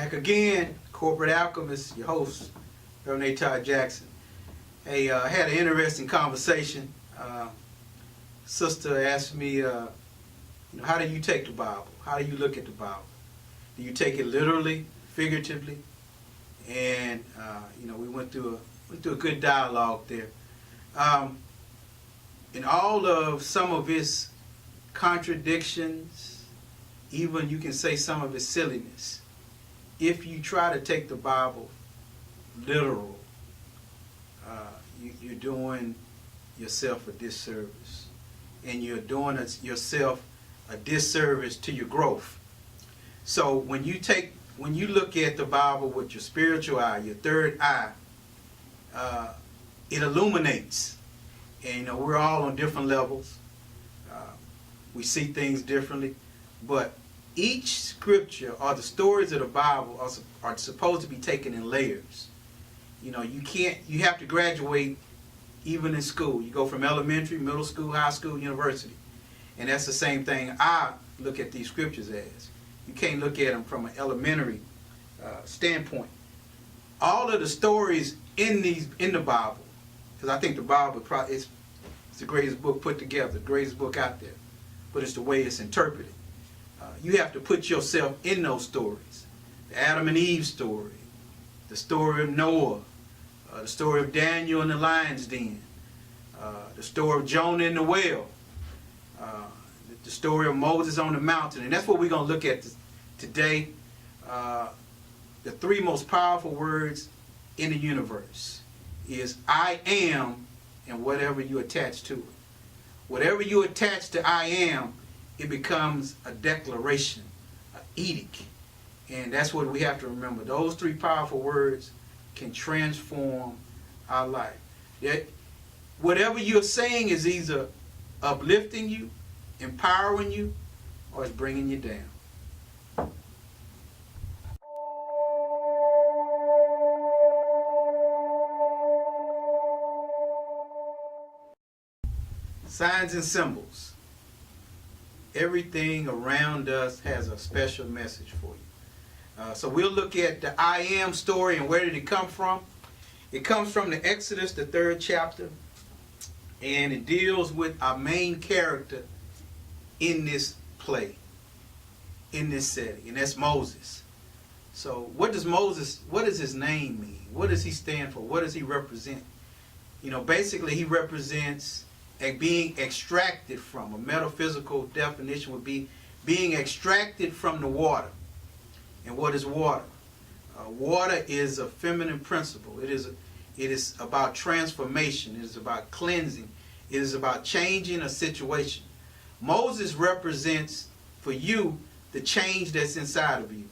Back again, Corporate Alchemist, your host, Reverend Todd Jackson. Hey, I had an interesting conversation. Sister asked me, how do you take the Bible? How do you look at the Bible? Do you take it literally, figuratively? And we went through a good dialogue there. In all of some of its contradictions, even you can say some of its silliness, if you try to take the Bible literal, you're doing yourself a disservice, and you're doing yourself a disservice to your growth. So when you look at the Bible with your spiritual eye, your third eye, it illuminates. And we're all on different levels. We see things differently, but each scripture or the stories of the Bible are supposed to be taken in layers. You have to graduate even in school. You go from elementary, middle school, high school, university. And that's the same thing I look at these scriptures as. You can't look at them from an elementary standpoint. All of the stories in the Bible, because I think the Bible is the greatest book put together, the greatest book out there, but it's the way it's interpreted. You have to put yourself in those stories. The Adam and Eve story, the story of Noah, the story of Daniel in the lion's den, the story of Jonah in the whale, the story of Moses on the mountain. And that's what we're going to look at today. The three most powerful words in the universe is I am and whatever you attach to it. Whatever you attach to I am, it becomes a declaration, an edict. And that's what we have to remember. Those three powerful words can transform our life. Whatever you're saying is either uplifting you, empowering you, or it's bringing you down. Signs and symbols. Everything around us has a special message for you. So we'll look at the I am story and where did it come from. It comes from the Exodus, the 3rd chapter, and it deals with our main character in this play, in this setting, and that's Moses. So what does his name mean? What does he stand for? What does he represent? Basically he represents being extracted from. A metaphysical definition would be being extracted from the water. And what is water? Water is a feminine principle. It is about transformation. It is about cleansing. It is about changing a situation. Moses represents for you the change that's inside of you.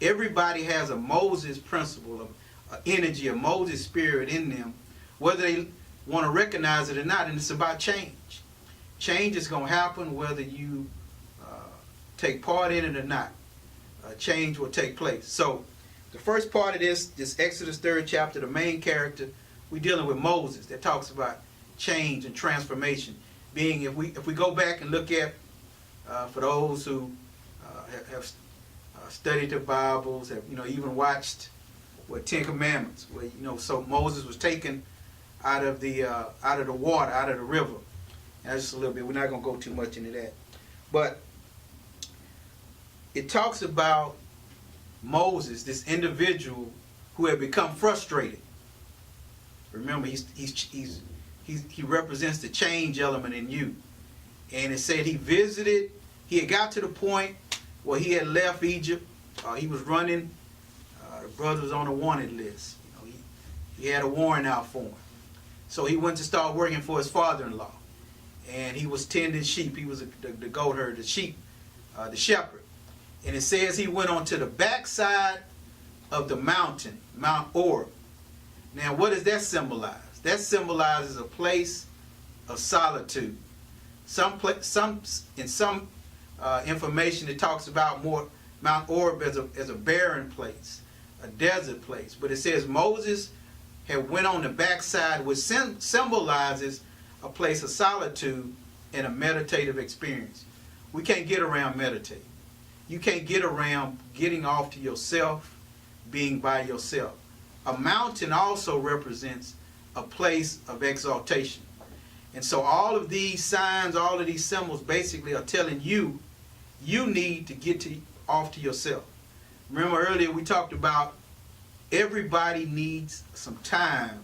Everybody has a Moses principle, of energy, a Moses spirit in them, whether they want to recognize it or not, and it's about change. Change is going to happen whether you take part in it or not. Change will take place. So the first part of this Exodus 3rd chapter, the main character, we're dealing with Moses that talks about change and transformation. Being, if we go back and look at, for those who have studied the Bibles, have even watched Ten Commandments, where so Moses was taken out of the water, out of the river. And that's just a little bit. We're not going to go too much into that, but it talks about Moses, this individual who had become frustrated. Remember, he represents the change element in you. And it said he had got to the point where he had left Egypt. He was running. The brother was on a wanted list. He had a warrant out for him. So he went to start working for his father-in-law. And he was tending sheep. He was the goat herder, the shepherd. And it says he went onto the backside of the mountain, Mount Orb. Now, what does that symbolize? That symbolizes a place of solitude. In some information, it talks about Mount Orb as a barren place, a desert place. But it says Moses had went on the backside, which symbolizes a place of solitude and a meditative experience. We can't get around meditating. You can't get around getting off to yourself being by yourself. A mountain also represents a place of exaltation. And so all of these signs, all of these symbols basically are telling you, you need to get off to yourself. Remember earlier we talked about everybody needs some time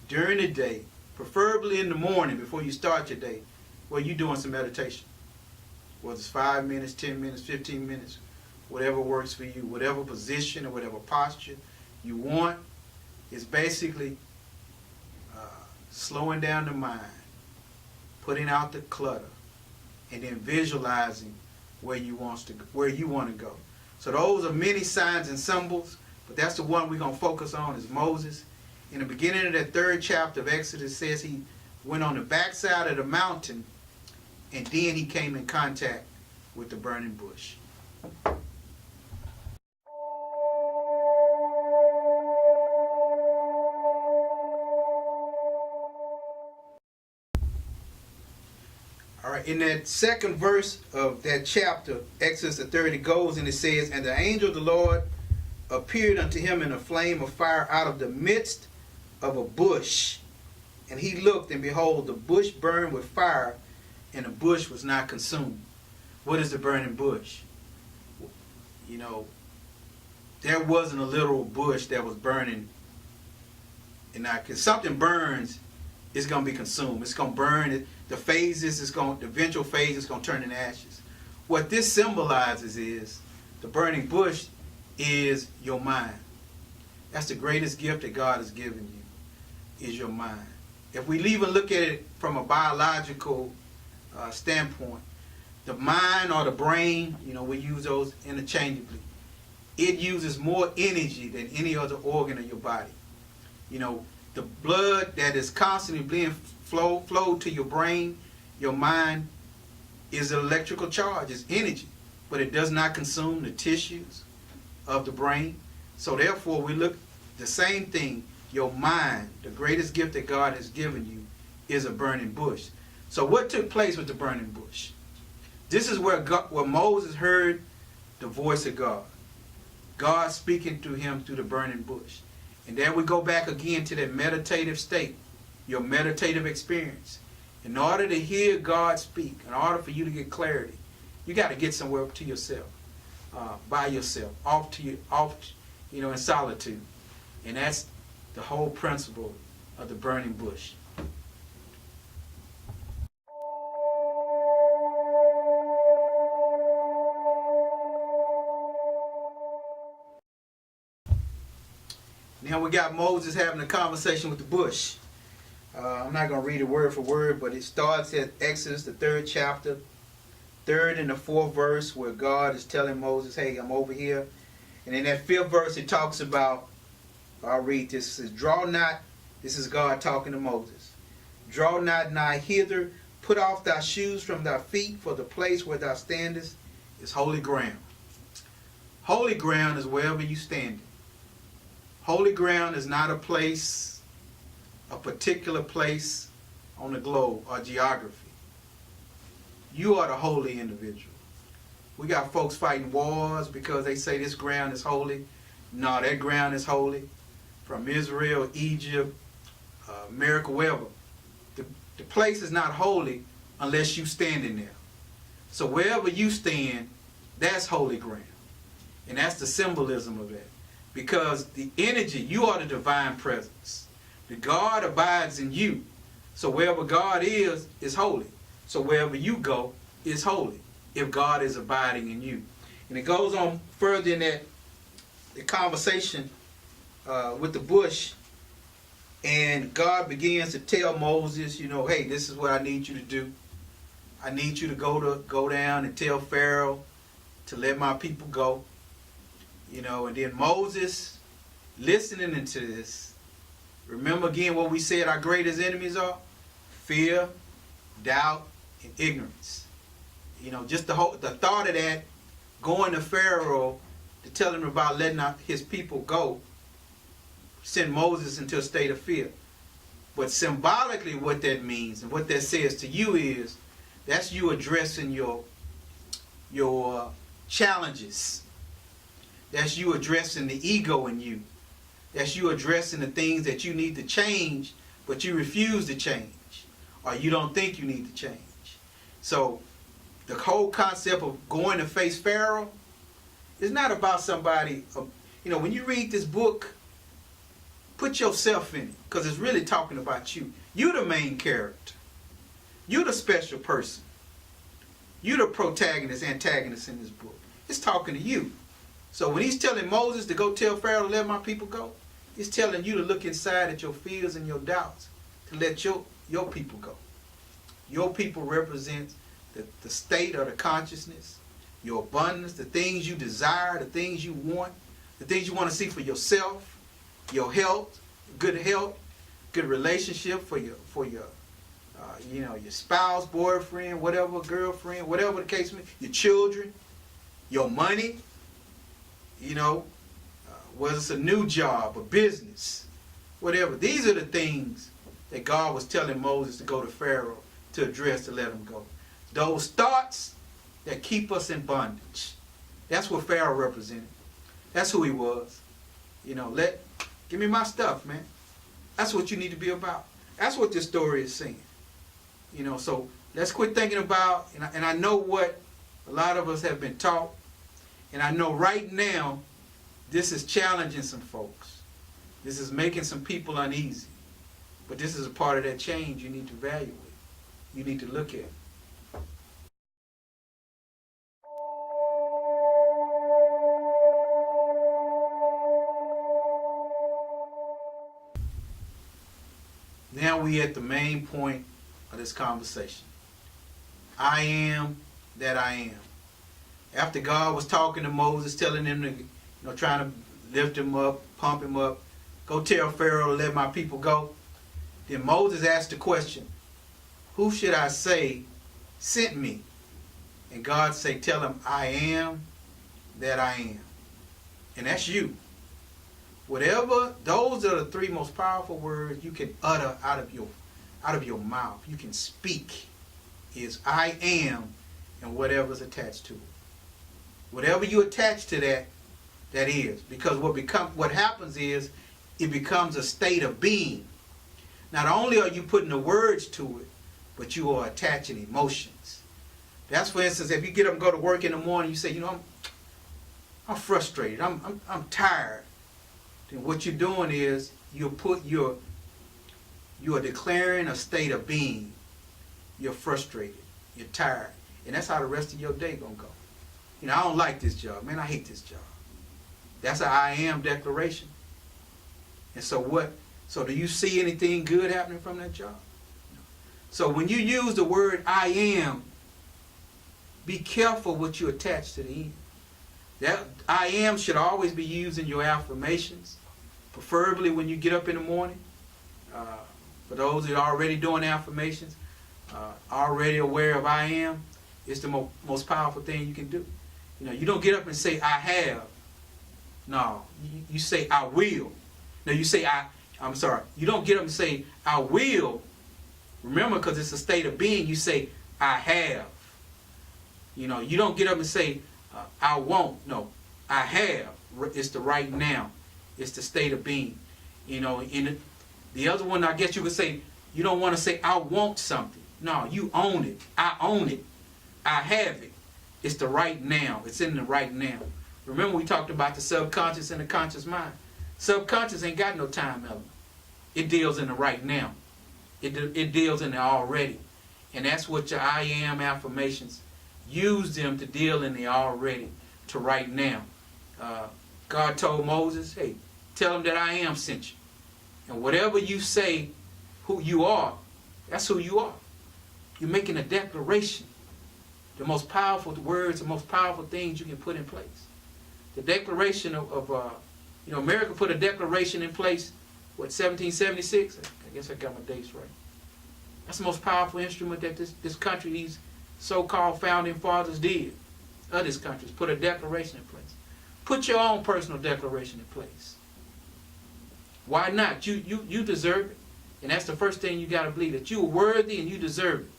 during the day, preferably in the morning before you start your day, where you're doing some meditation. Whether it's 5 minutes, 10 minutes, 15 minutes, whatever works for you, whatever position or whatever posture you want, is basically slowing down the mind, putting out the clutter, and then visualizing where you want to go. So those are many signs and symbols, but that's the one we're going to focus on is Moses. In the beginning of that 3rd chapter of Exodus says he went on the backside of the mountain, and then he came in contact with the burning bush. All right, in that 2nd verse of that chapter, Exodus the 3rd, it goes and it says, "And the angel of the Lord appeared unto him in a flame of fire out of the midst of a bush. And he looked, and behold, the bush burned with fire, and the bush was not consumed." What is the burning bush? You know, there wasn't a literal bush that was burning. And if something burns, it's going to be consumed. It's going to burn. The eventual phase is going to turn into ashes. What this symbolizes is the burning bush is your mind. That's the greatest gift that God has given you, is your mind. If we even look at it from a biological standpoint, the mind or the brain, we use those interchangeably. It uses more energy than any other organ of your body. The blood that is constantly being flowed to your brain, your mind, is an electrical charge, it's energy, but it does not consume the tissues of the brain. So therefore, we look the same thing. Your mind, the greatest gift that God has given you, is a burning bush. So what took place with the burning bush? This is where Moses heard the voice of God. God speaking to him through the burning bush. And then we go back again to that meditative state, your meditative experience. In order to hear God speak, in order for you to get clarity, you got to get somewhere to yourself, by yourself, in solitude. And that's the whole principle of the burning bush. Now we got Moses having a conversation with the bush. I'm not going to read it word for word, but it starts at Exodus, the 3rd chapter, 3rd and the 4th verse, where God is telling Moses, hey, I'm over here. And in that 5th verse, it talks about, I'll read this. It says, "Draw not," this is God talking to Moses, "draw not nigh hither, put off thy shoes from thy feet, for the place where thou standest is holy ground." Holy ground is wherever you stand. Holy ground is not a place, a particular place on the globe or geography. You are the holy individual. We got folks fighting wars because they say this ground is holy. No, that ground is holy. From Israel, Egypt, America, wherever. The place is not holy unless you stand in there. So wherever you stand, that's holy ground. And that's the symbolism of that. Because the energy, you are the divine presence. The God abides in you. So wherever God is holy. So wherever you go is holy, if God is abiding in you. And it goes on further in that the conversation with the bush. And God begins to tell Moses, hey, this is what I need you to do. I need you to go down and tell Pharaoh to let my people go. And then Moses, listening into this, remember again what we said our greatest enemies are? Fear, doubt, and ignorance. Just the thought of that, going to Pharaoh to tell him about letting his people go, send Moses into a state of fear. But symbolically what that means and what that says to you is, that's you addressing your challenges. That's you addressing the ego in you. That's you addressing the things that you need to change, but you refuse to change, or you don't think you need to change. So the whole concept of going to face Pharaoh is not about somebody. When you read this book, put yourself in it, because it's really talking about you. You're the main character. You're the special person. You're the protagonist, antagonist in this book. It's talking to you. So when he's telling Moses to go tell Pharaoh to let my people go, he's telling you to look inside at your fears and your doubts to let your people go. Your people represent the state of the consciousness, your abundance, the things you desire, the things you want, the things you want to see for yourself, your health, good relationship for your your spouse, boyfriend, whatever, girlfriend, whatever the case may be, your children, your money, whether it's a new job, a business, whatever. These are the things that God was telling Moses to go to Pharaoh to address, to let him go. Those thoughts that keep us in bondage. That's what Pharaoh represented. That's who he was. Give me my stuff, man. That's what you need to be about. That's what this story is saying. So let's quit thinking about, and I know what a lot of us have been taught, and I know right now this is challenging some folks. This is making some people uneasy. But this is a part of that change you need to evaluate. You need to look at. Now we at the main point of this conversation. I am that I am. After God was talking to Moses, telling him to, trying to lift him up, pump him up, go tell Pharaoh to let my people go. Then Moses asked the question, who should I say sent me? And God say, tell him, I am that I am. And that's you. Whatever, those are the three most powerful words you can utter out of your mouth. You can speak is I am and whatever's attached to it. Whatever you attach to that is. Because what happens is it becomes a state of being. Not only are you putting the words to it, but you are attaching emotions. That's, for instance, if you get up and go to work in the morning, you say, I'm frustrated, I'm tired. Then what you're doing is you are declaring a state of being. You're frustrated, you're tired, and that's how the rest of your day gonna go. I don't like this job, man. I hate this job. That's an I am declaration. And so what? So do you see anything good happening from that job? No. So when you use the word I am, be careful what you attach to the end. That I am should always be used in your affirmations, preferably when you get up in the morning. For those that are already doing affirmations, already aware of I am, it's the most powerful thing you can do. You don't get up and say I have. No, you say I will. No, you say I'm sorry. You don't get up and say I will. Remember, because it's a state of being, you say I have. You don't get up and say I won't. No, I have. It's the right now. It's the state of being. In the other one, I guess you could say, you don't want to say I want something. No, you own it. I own it. I have it. It's the right now. It's in the right now. Remember we talked about the subconscious and the conscious mind. Subconscious ain't got no time element. It deals in the right now. It deals in the already. And that's what your I am affirmations, use them to deal in the already, to right now. God told Moses, hey, tell him that I am sent you. And whatever you say who you are, that's who you are. You're making a declaration. The most powerful words, the most powerful things you can put in place. The declaration of America put a declaration in place, 1776? I guess I got my dates right. That's the most powerful instrument that this country, these so-called founding fathers did. Other countries put a declaration in place. Put your own personal declaration in place. Why not? You deserve it. And that's the first thing you got to believe, that you are worthy and you deserve it.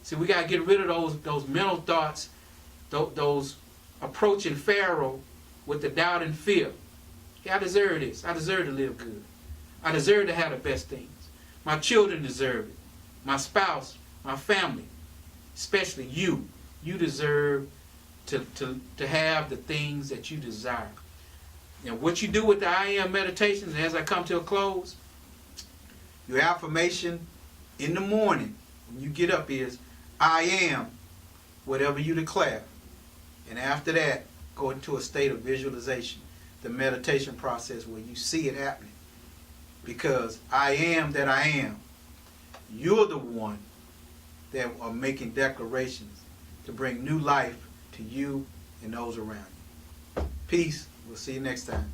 See, we got to get rid of those mental thoughts, those approaching Pharaoh with the doubt and fear. Yeah, I deserve this. I deserve to live good. I deserve to have the best things. My children deserve it. My spouse, my family, especially you. You deserve to have the things that you desire. And what you do with the I am meditations, as I come to a close, your affirmation in the morning when you get up is, I am whatever you declare. And after that, go into a state of visualization, the meditation process where you see it happening. Because I am that I am. You're the one that are making declarations to bring new life to you and those around you. Peace. We'll see you next time.